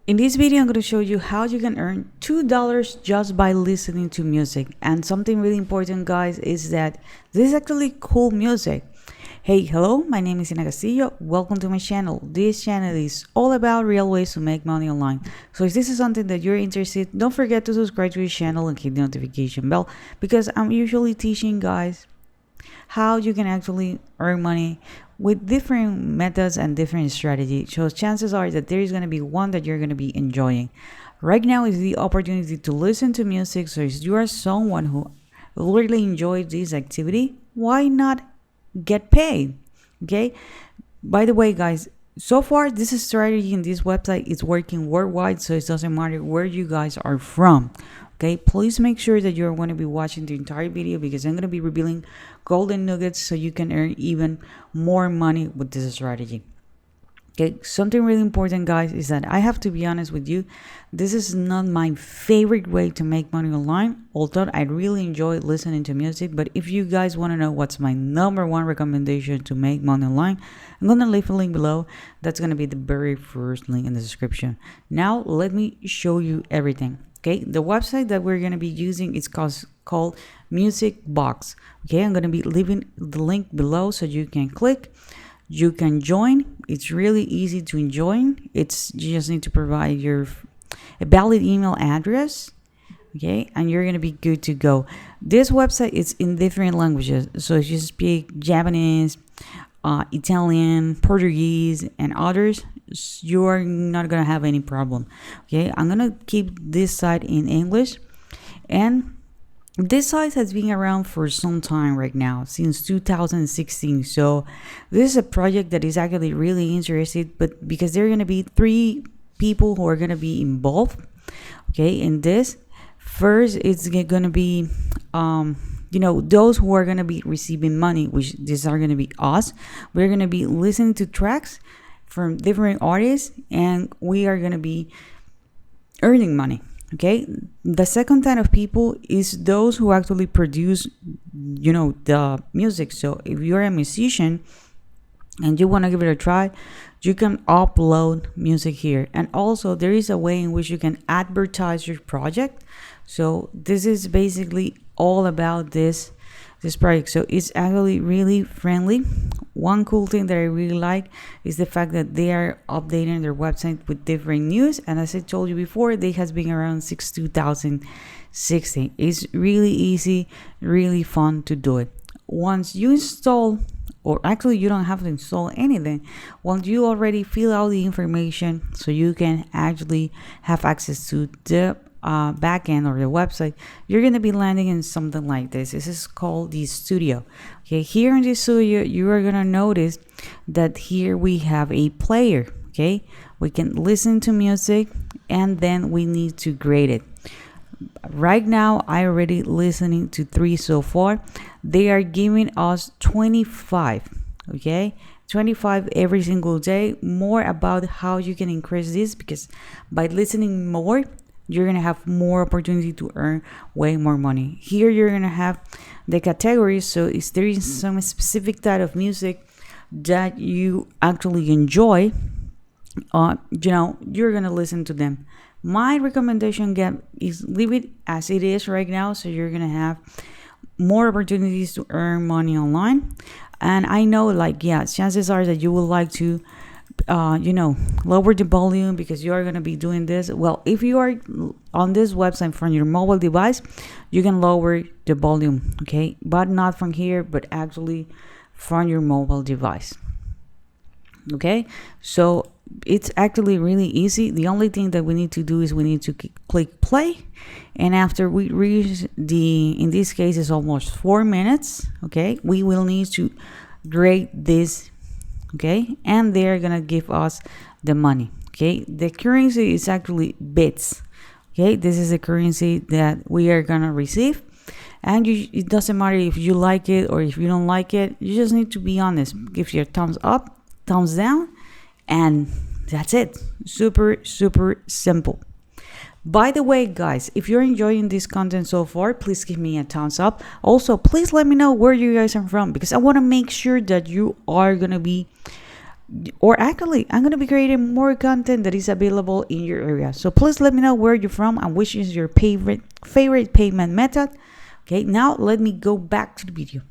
In this video, I'm going to show you how you can earn $2 just by listening to music. And something really important, guys, is that this is actually cool music. Hey, hello, my name is Castillo. Welcome to my channel. This channel is all about real ways to make money online. So if this is something that you're interested in, don't forget to subscribe to this channel and hit the notification bell, because I'm usually teaching guys how you can actually earn money with different methods and different strategies. So chances are that there is going to be one that you're going to be enjoying. Right now is the opportunity to listen to music. So if you are someone who really enjoys this activity, why not get paid? Okay. By the way, guys, so far this strategy in this website is working worldwide, so it doesn't matter where you guys are from. Okay, please make sure that you're going to be watching the entire video, because I'm going to be revealing golden nuggets so you can earn even more money with this strategy. Okay, something really important, guys, is that I have to be honest with you. This is not my favorite way to make money online, although I really enjoy listening to music. But if you guys want to know what's my number one recommendation to make money online, I'm going to leave a link below. That's going to be the very first link in the description. Now, let me show you everything. Okay, the website that we're going to be using is called Music Box. Okay, I'm going to be leaving the link below so you can click. You can join. It's really easy to join. You just need to provide a valid email address. Okay, and you're going to be good to go. This website is in different languages. So if you speak Japanese, Italian, Portuguese, and others, you are not going to have any problem. Okay, I'm going to keep this site in English. And this site has been around for some time right now, since 2016. So this is a project that is actually really interested, but because there are going to be 3 people who are going to be involved, okay, in this. First, it's going to be those who are going to be receiving money, which these are going to be us. We're going to be listening to tracks from different artists, and we are going to be earning money. Okay, the second type of people is those who actually produce the music. So if you're a musician and you want to give it a try, you can upload music here. And also there is a way in which you can advertise your project. So this is basically all about this project. So it's actually really friendly. One cool thing that I really like is the fact that they are updating their website with different news. And as I told you before, they has been around since 2016. It's really easy, really fun to do it. Once you install, or actually you don't have to install anything, once you already fill out the information, so you can actually have access to the backend or the website, you're going to be landing in something like this. This is called the studio. Okay, here in the studio, you are going to notice that here we have a player. Okay, we can listen to music, and then we need to grade it. Right now, I already listening to 3 so far. They are giving us 25. Okay, 25 every single day. More about how you can increase this, because by listening more, you're going to have more opportunity to earn way more money. Here you're going to have the categories. So if there is some specific type of music that you actually enjoy, you're going to listen to them. My recommendation is leave it as it is right now, so you're going to have more opportunities to earn money online. And I know, chances are that you would like to lower the volume, because you are going to be doing this. Well, if you are on this website from your mobile device, you can lower the volume, okay, but not from here, but actually from your mobile device. Okay, so it's actually really easy. The only thing that we need to do is we need to click play, and after we reach in this case is almost 4 minutes, okay, we will need to grade this. Okay, and they're gonna give us the money. Okay, the currency is actually bits. Okay, this is the currency that we are gonna receive, and it doesn't matter if you like it or if you don't like it. You just need to be honest. Give your thumbs up, thumbs down, and that's it. Super simple. By the way, guys, if you're enjoying this content so far, please give me a thumbs up. Also, please let me know where you guys are from, because I want to make sure that you are going to be or actually I'm going to be creating more content that is available in your area. So please let me know where you're from and which is your favorite payment method. Okay, now let me go back to the video.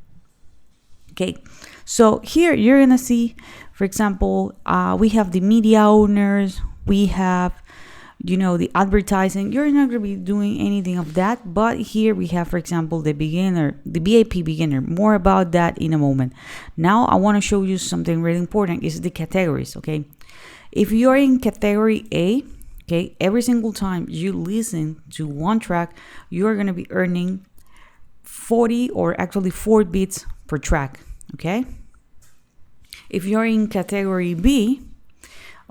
Okay, so here you're gonna see, for example, we have the media owners, we have, the advertising. You're not gonna be doing anything of that, but here we have, for example, the beginner, the VIP beginner. More about that in a moment. Now I want to show you something really important, is the categories. Okay, if you're in category A, okay, every single time you listen to one track, you're gonna be earning 40 or actually 4 bits per track. Okay, if you're in category B,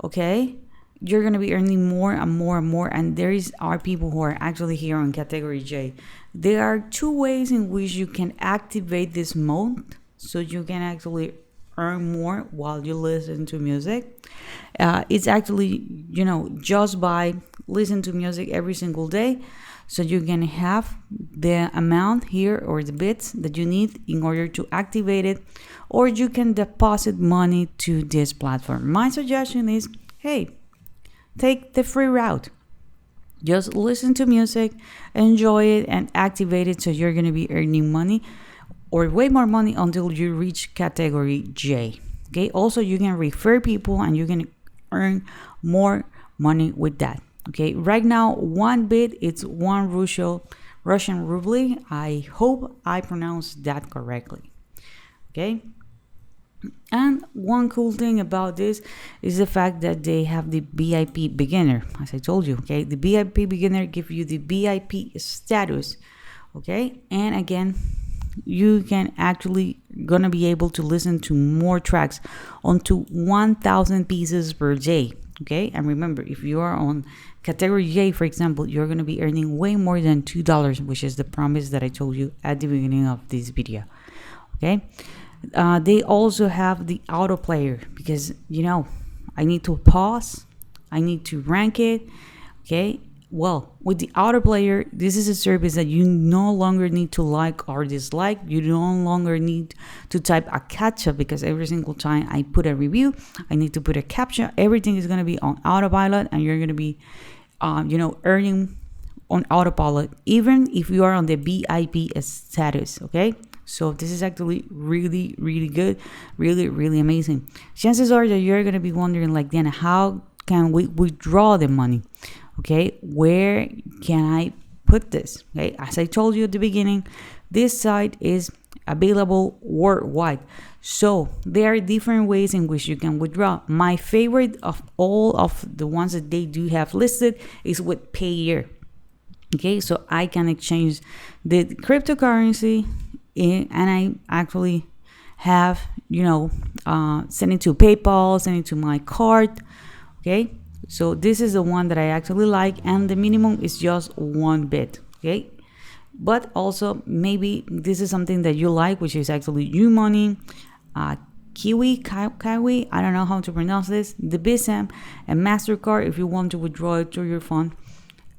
okay, you're gonna be earning more and more and more, and are people who are actually here on category J. There are 2 ways in which you can activate this mode so you can actually earn more while you listen to music. It's actually, just by listening to music every single day. So you can have the amount here or the bits that you need in order to activate it, or you can deposit money to this platform. My suggestion is, hey, take the free route. Just listen to music, enjoy it, and activate it, so you're going to be earning money or way more money until you reach category J. Okay, also you can refer people and you can earn more money with that. Okay, right now 1 bit, it's 1 Russian ruble. I hope I pronounced that correctly. Okay, and one cool thing about this is the fact that they have the VIP beginner, as I told you. Okay, the VIP beginner gives you the VIP status. Okay, and again, you can actually gonna be able to listen to more tracks onto 1,000 pieces per day. Okay, and remember, if you are on category J, for example, you're going to be earning way more than $2, which is the promise that I told you at the beginning of this video. Okay, they also have the auto player, because I need to pause, I need to rank it. Okay, well, with the auto player, this is a service that you no longer need to like or dislike. You no longer need to type a captcha, because every single time I put a review, I need to put a captcha. Everything is going to be on autopilot, and you're going to be earning on autopilot, even if you are on the VIP status. Okay, so this is actually really, really good, really, really amazing. Chances are that you're going to be wondering, like, then how can we withdraw the money? Okay, where can I put this? Okay, as I told you at the beginning, this site is available worldwide. So there are different ways in which you can withdraw. My favorite of all of the ones that they do have listed is with Payeer. Okay, so I can exchange the cryptocurrency and I actually have, send it to PayPal, send it to my card. Okay, so this is the one that I actually like, and the minimum is just 1 bit. Okay, but also maybe this is something that you like, which is actually UMoney, Kiwi, I don't know how to pronounce this, the Visa and MasterCard, if you want to withdraw it to your phone,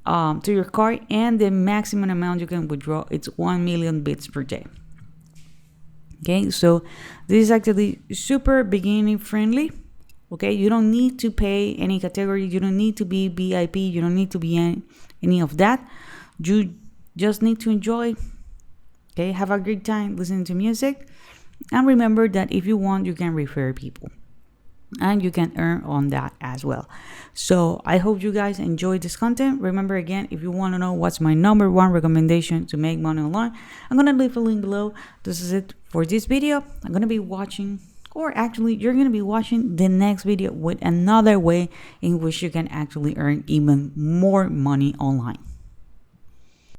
to your card, and the maximum amount you can withdraw, it's 1 million bits per day. Okay, so this is actually super beginning friendly. Okay, you don't need to pay any category, you don't need to be VIP, you don't need to be any of that. You just need to enjoy. Okay, have a great time listening to music, and remember that if you want, you can refer people and you can earn on that as well. So I hope you guys enjoyed this content. Remember, again, if you want to know what's my number 1 recommendation to make money online, I'm gonna leave a link below. This is it for this video. I'm gonna be watching, or actually you're gonna be watching the next video with another way in which you can actually earn even more money online.